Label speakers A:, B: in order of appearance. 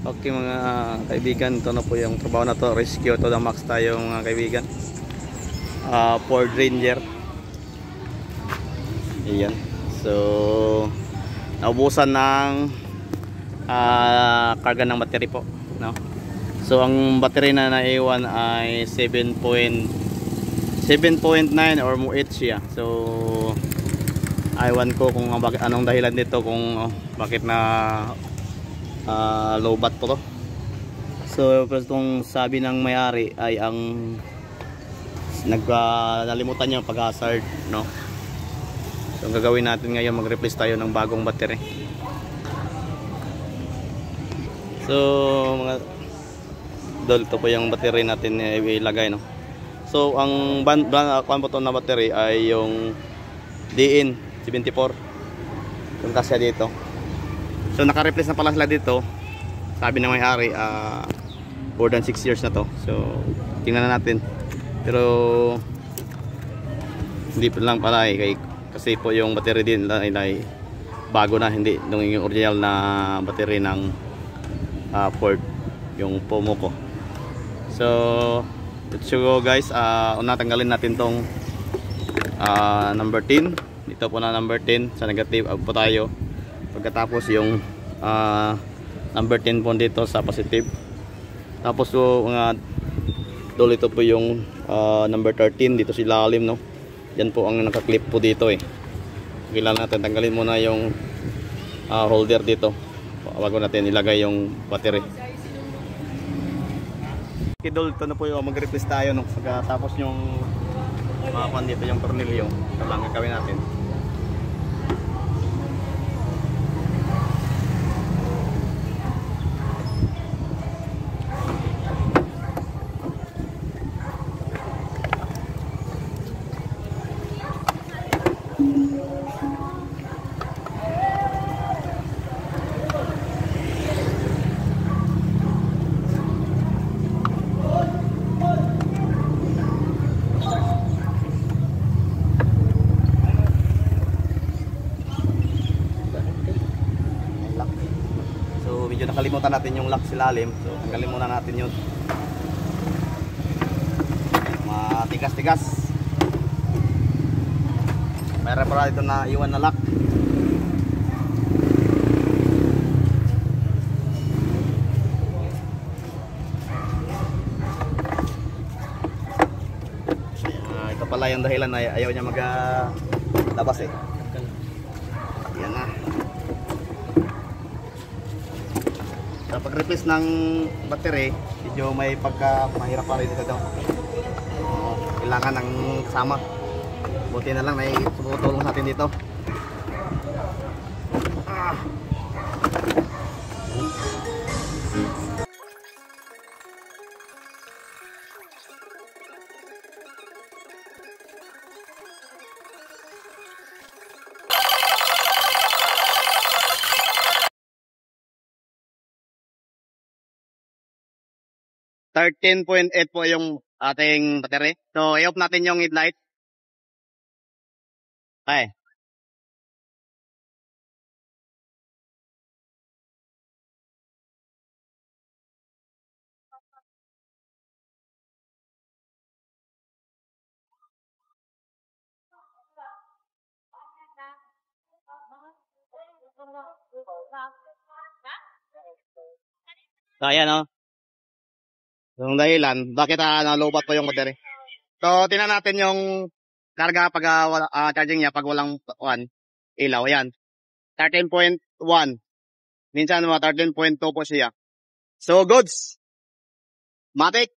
A: Okay mga kaibigan, ito na po yung trabaho na to. Rescue to the max tayo mga kaibigan. Ford Ranger. Ayan. So, naubusan ng karga ng battery po, no? So ang battery na naiwan ay 7.9 or more siya. So iwan ko kung anong dahilan nito, kung bakit na low bat po to. So itong sabi ng may-ari ay ang nalimutan niya pag-hazard, no? So ang gagawin natin ngayon, mag-replace tayo ng bagong battery. So mga dol, ito po yung battery natin ilagay, no? So ang brand na battery ay yung DN74, yung kasya dito. So naka-replace na pala sila dito. Sabi ng may-ari more than 6 years na to. So tingnan na natin. Pero hindi pa lang pala kasi po yung battery din ay bago na, hindi yung original na battery ng Ford, yung Pomo ko. So let's go guys. Una tanggalin natin tong number 10. Dito po na number 10 sa negative po tayo. Pagkatapos yung number 10 po dito sa positive. Tapos so dito po yung number 13 dito sa ilalim, no? Yan po ang naka-clip po dito eh. Kailangan natin tanggalin muna yung holder dito bago natin ilagay yung battery. Okay, dol, ito na po yung mag-replace tayo, no? Pagkatapos yung dito yung tornilyo, ito lang gagawin natin. Medyo nakalimutan natin yung lock sa ilalim, so tanggalin muna natin yun. Matigas-tigas. Mayroon pa dito na iwan na lock. Ito pala yung dahilan na ayaw niya maglabas eh. Yan na. Sa pag-replace ng battery, medyo may mahirap pa rin dito. Kailangan ng kasama. Buti na lang may tumutulong sa atin dito. .8 po yung ating battery. So, i-off natin yung headlight. Okay. So, ayan o. Yung dahilan, bakit nalobat po yung battery. So, tingnan natin yung karga pag charging niya pag walang ilaw. Ayan. 13.1. Minsan 13.2 po siya. So, goods. Matic.